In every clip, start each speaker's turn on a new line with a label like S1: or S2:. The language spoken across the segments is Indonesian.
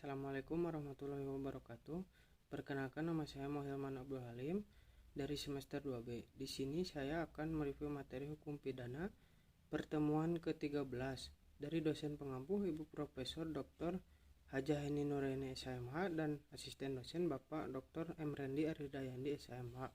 S1: Assalamualaikum warahmatullahi wabarakatuh. Perkenalkan, nama saya Mohilman Abdul Halim dari semester 2B. Di sini saya akan mereview materi hukum pidana pertemuan ke-13 dari dosen pengampu Ibu Profesor Dr. Hajah Heni Nuraini SHMH dan asisten dosen Bapak Dr. M. Rendi Aridayandi SHMH.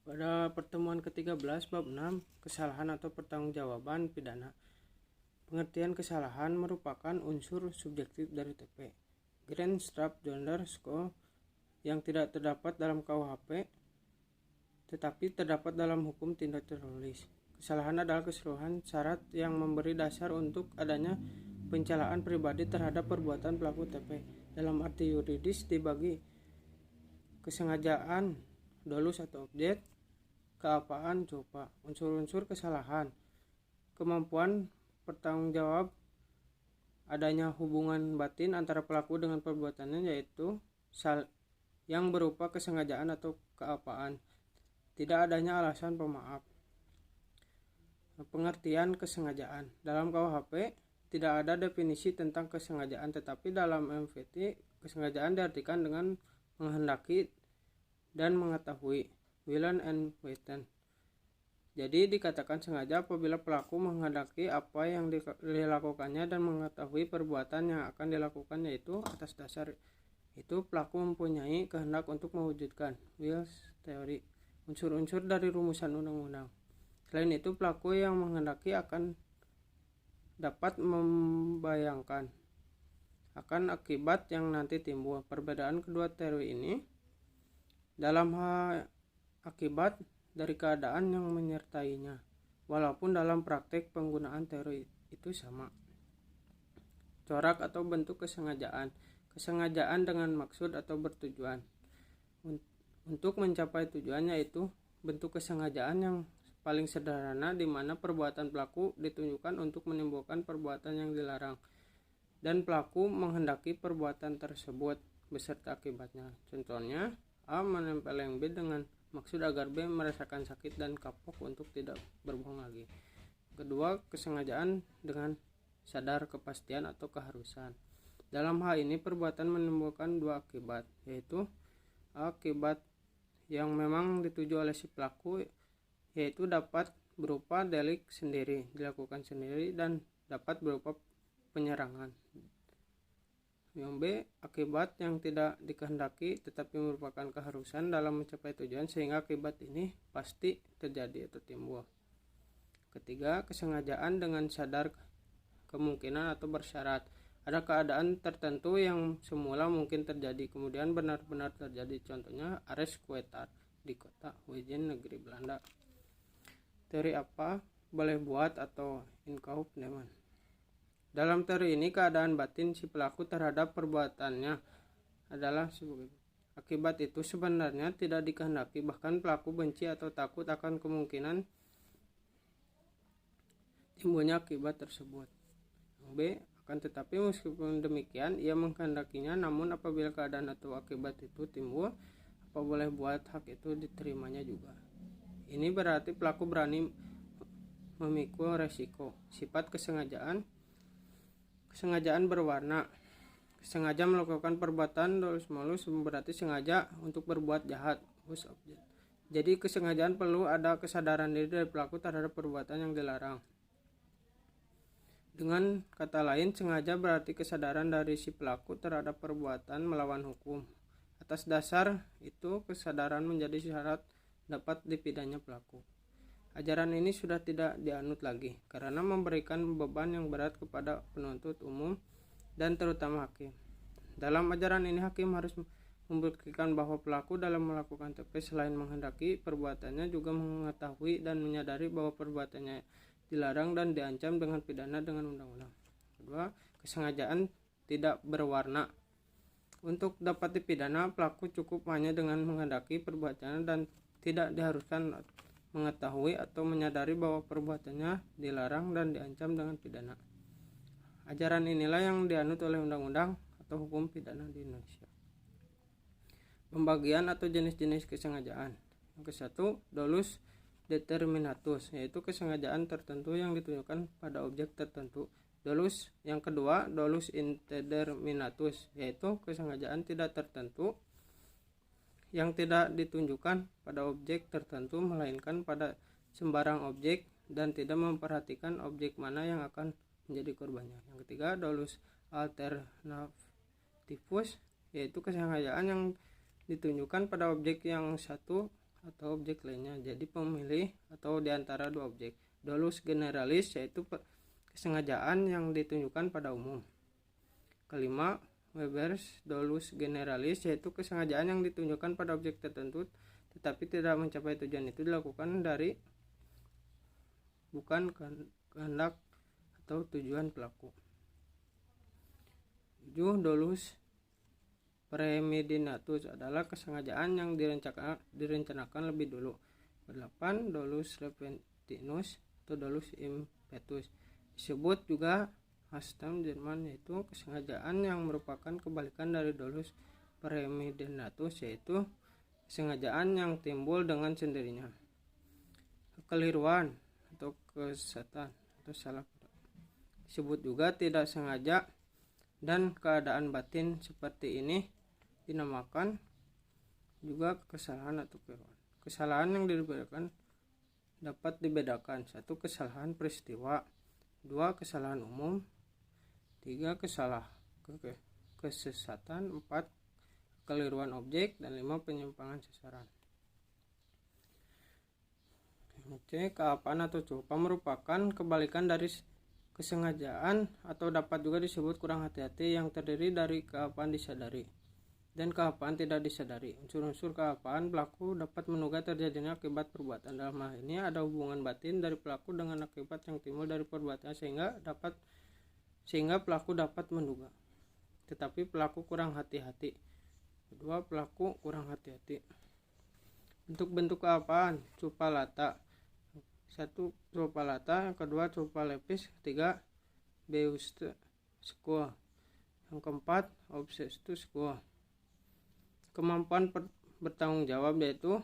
S1: Pada pertemuan ke-13 bab 6 kesalahan atau pertanggungjawaban pidana. Pengertian kesalahan merupakan unsur subjektif dari TP. Grand Strap Gender School yang tidak terdapat dalam KUHP tetapi terdapat dalam hukum tindak teroris. Kesalahan adalah keseluruhan syarat yang memberi dasar untuk adanya pencelaan pribadi terhadap perbuatan pelaku TP. Dalam arti yuridis dibagi kesengajaan, dolus atau objek, keapaan, coba. Unsur-unsur kesalahan, kemampuan bertanggung jawab, adanya hubungan batin antara pelaku dengan perbuatannya, yaitu yang berupa kesengajaan atau keapaan, tidak adanya alasan pemaaf. Pengertian kesengajaan dalam KUHP tidak ada definisi tentang kesengajaan, tetapi dalam MVT kesengajaan diartikan dengan menghendaki dan mengetahui, willen and witten. Jadi dikatakan sengaja apabila pelaku menghendaki apa yang dilakukannya dan mengetahui perbuatan yang akan dilakukan, yaitu atas dasar itu pelaku mempunyai kehendak untuk mewujudkan. Wills teori, unsur-unsur dari rumusan undang-undang. Selain itu pelaku yang menghendaki akan dapat membayangkan akan akibat yang nanti timbul. Perbedaan kedua teori ini dalam hal akibat dari keadaan yang menyertainya, walaupun dalam praktek penggunaan teori itu sama. Corak atau bentuk kesengajaan. Kesengajaan dengan maksud atau bertujuan untuk mencapai tujuan, yaitu bentuk kesengajaan yang paling sederhana di mana perbuatan pelaku ditunjukkan untuk menimbulkan perbuatan yang dilarang dan pelaku menghendaki perbuatan tersebut beserta akibatnya. Contohnya, A menempel yang B dengan maksud agar B merasakan sakit dan kapok untuk tidak berbohong lagi. Kedua, kesengajaan dengan sadar kepastian atau keharusan. Dalam hal ini perbuatan menimbulkan dua akibat, yaitu akibat yang memang dituju oleh si pelaku, yaitu dapat berupa delik sendiri, dilakukan sendiri, dan dapat berupa penyerangan. Yang B, akibat yang tidak dikehendaki tetapi merupakan keharusan dalam mencapai tujuan sehingga akibat ini pasti terjadi atau timbul. Ketiga, kesengajaan dengan sadar kemungkinan atau bersyarat. Ada keadaan tertentu yang semula mungkin terjadi kemudian benar-benar terjadi. Contohnya arrest quietar di kota Wijin, negeri Belanda. Teori apa boleh buat atau inkaupnemen. Dalam teori ini keadaan batin si pelaku terhadap perbuatannya adalah sebagai akibat itu sebenarnya tidak dikehendaki, bahkan pelaku benci atau takut akan kemungkinan timbulnya akibat tersebut. B, akan tetapi meskipun demikian ia mengkehendakinya, namun apabila keadaan atau akibat itu timbul, apa boleh buat hak itu diterimanya juga. Ini berarti pelaku berani memikul resiko. Sifat kesengajaan berwarna. Sengaja melakukan perbuatan dolus-molus berarti sengaja untuk berbuat jahat. Jadi kesengajaan perlu ada kesadaran diri dari pelaku terhadap perbuatan yang dilarang. Dengan kata lain, sengaja berarti kesadaran dari si pelaku terhadap perbuatan melawan hukum. Atas dasar itu kesadaran menjadi syarat dapat dipidana pelaku. Ajaran ini sudah tidak dianut lagi karena memberikan beban yang berat kepada penuntut umum dan terutama hakim. Dalam ajaran ini hakim harus membuktikan bahwa pelaku dalam melakukan TP selain menghendaki perbuatannya juga mengetahui dan menyadari bahwa perbuatannya dilarang dan diancam dengan pidana dengan undang-undang. Kedua, kesengajaan tidak berwarna. Untuk dapat dipidana, pelaku cukup hanya dengan menghendaki perbuatannya dan tidak diharuskan mengetahui atau menyadari bahwa perbuatannya dilarang dan diancam dengan pidana. Ajaran inilah yang dianut oleh undang-undang atau hukum pidana di Indonesia. Pembagian atau jenis-jenis kesengajaan. Yang ke-1, dolus determinatus, yaitu kesengajaan tertentu yang ditunjukkan pada objek tertentu. Yang kedua, dolus indeterminatus, yaitu kesengajaan tidak tertentu yang tidak ditunjukkan pada objek tertentu melainkan pada sembarang objek dan tidak memperhatikan objek mana yang akan menjadi korbannya. Yang ketiga, dolus alternativus, yaitu kesengajaan yang ditunjukkan pada objek yang satu atau objek lainnya, jadi pemilih atau diantara dua objek. Dolus generalis, yaitu kesengajaan yang ditunjukkan pada umum. Kelima, Weber's dolus generalis, yaitu kesengajaan yang ditunjukkan pada objek tertentu tetapi tidak mencapai tujuan itu dilakukan dari bukan kehendak atau tujuan pelaku. 7. Dolus premeditatus adalah kesengajaan yang direncanakan lebih dulu. 8. Dolus repentinus atau dolus impetus, disebut juga Hastam Jerman, yaitu kesengajaan yang merupakan kebalikan dari dolus premeditatus, yaitu kesengajaan yang timbul dengan sendirinya. Kekeliruan atau kesesatan atau salah disebut juga tidak sengaja, dan keadaan batin seperti ini dinamakan juga kesalahan atau kekeliruan. Kesalahan yang dapat dibedakan: 1. Kesalahan peristiwa, 2. Kesalahan umum, 3. Kesesatan, 4. Kekeliruan objek, dan 5. Penyimpangan sasaran. C. Keapaan atau culpa merupakan kebalikan dari kesengajaan atau dapat juga disebut kurang hati-hati yang terdiri dari keapaan disadari dan keapaan tidak disadari. Unsur-unsur keapaan pelaku dapat menduga terjadinya akibat perbuatan. Dalam hal ini ada hubungan batin dari pelaku dengan akibat yang timbul dari perbuatan sehingga pelaku dapat menduga, tetapi pelaku kurang hati-hati. Kedua, pelaku kurang hati-hati. Bentuk-bentuk keapaan: culpa lata. 1. Culpa lata, yang kedua culpa lepis, ketiga beuste squo, yang keempat obsestus squo. Kemampuan bertanggung jawab, yaitu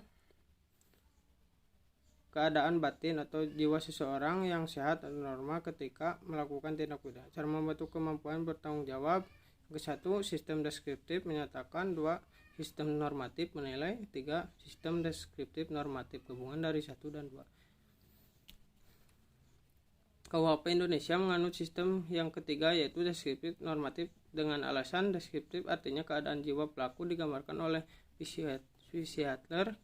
S1: keadaan batin atau jiwa seseorang yang sehat dan normal ketika melakukan tindak pidana. Cara membentuk kemampuan bertanggung jawab: ke-1, sistem deskriptif menyatakan, 2. sistem normatif menilai, 3. sistem deskriptif normatif gabungan dari 1 dan 2. KUHP Indonesia menganut sistem yang ketiga, yaitu deskriptif normatif, dengan alasan deskriptif artinya keadaan jiwa pelaku digambarkan oleh psikiater,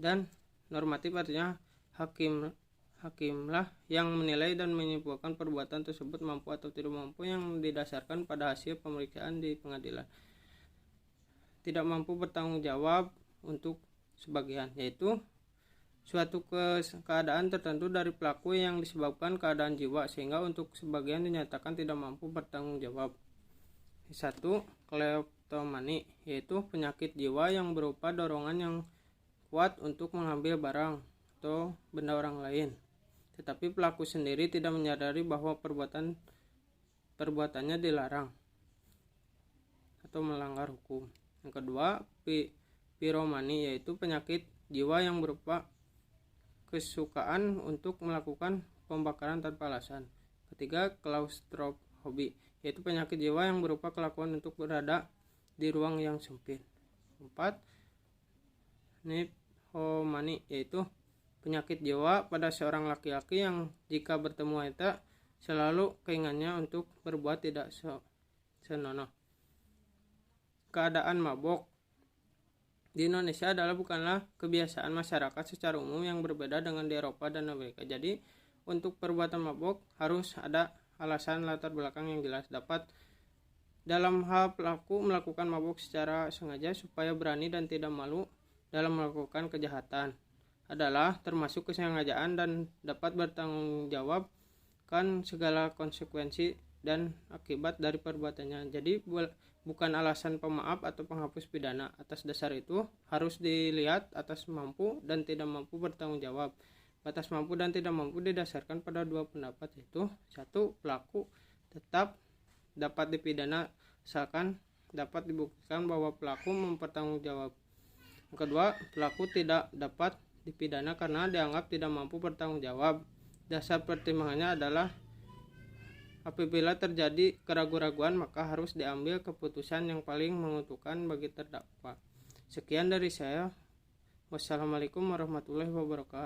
S1: dan normatif artinya hakimlah yang menilai dan menyimpulkan perbuatan tersebut mampu atau tidak mampu yang didasarkan pada hasil pemeriksaan di pengadilan. Tidak mampu bertanggung jawab untuk sebagian, yaitu suatu keadaan tertentu dari pelaku yang disebabkan keadaan jiwa sehingga untuk sebagian dinyatakan tidak mampu bertanggung jawab. 1. Kleptomani, yaitu penyakit jiwa yang berupa dorongan yang kuat untuk mengambil barang atau benda orang lain, tetapi pelaku sendiri tidak menyadari bahwa perbuatannya dilarang atau melanggar hukum. Yang kedua, piromani, yaitu penyakit jiwa yang berupa kesukaan untuk melakukan pembakaran tanpa alasan. Ketiga, klaustrofobi, yaitu penyakit jiwa yang berupa kelakuan untuk berada di ruang yang sempit. 4. Nymphomani, yaitu penyakit jiwa pada seorang laki-laki yang jika bertemu wanita selalu keinginannya untuk berbuat tidak senonoh. Keadaan mabok di Indonesia bukanlah kebiasaan masyarakat secara umum yang berbeda dengan di Eropa dan Amerika. Jadi untuk perbuatan mabok harus ada alasan latar belakang yang jelas. Dapat dalam hal pelaku melakukan mabok secara sengaja supaya berani dan tidak malu dalam melakukan kejahatan adalah termasuk kesengajaan dan dapat bertanggung jawabkan segala konsekuensi dan akibat dari perbuatannya. Jadi bukan alasan pemaaf atau penghapus pidana. Atas dasar itu harus dilihat atas mampu dan tidak mampu bertanggung jawab. Batas mampu dan tidak mampu didasarkan pada dua pendapat, yaitu 1. Pelaku tetap dapat dipidana asalkan dapat dibuktikan bahwa pelaku mempertanggungjawab. Yang kedua, pelaku tidak dapat dipidana karena dianggap tidak mampu bertanggung jawab. Dasar pertimbangannya adalah Apabila terjadi keraguan-raguan, maka harus diambil keputusan yang paling menguntungkan bagi terdakwa. Sekian dari saya. Wassalamualaikum warahmatullahi wabarakatuh.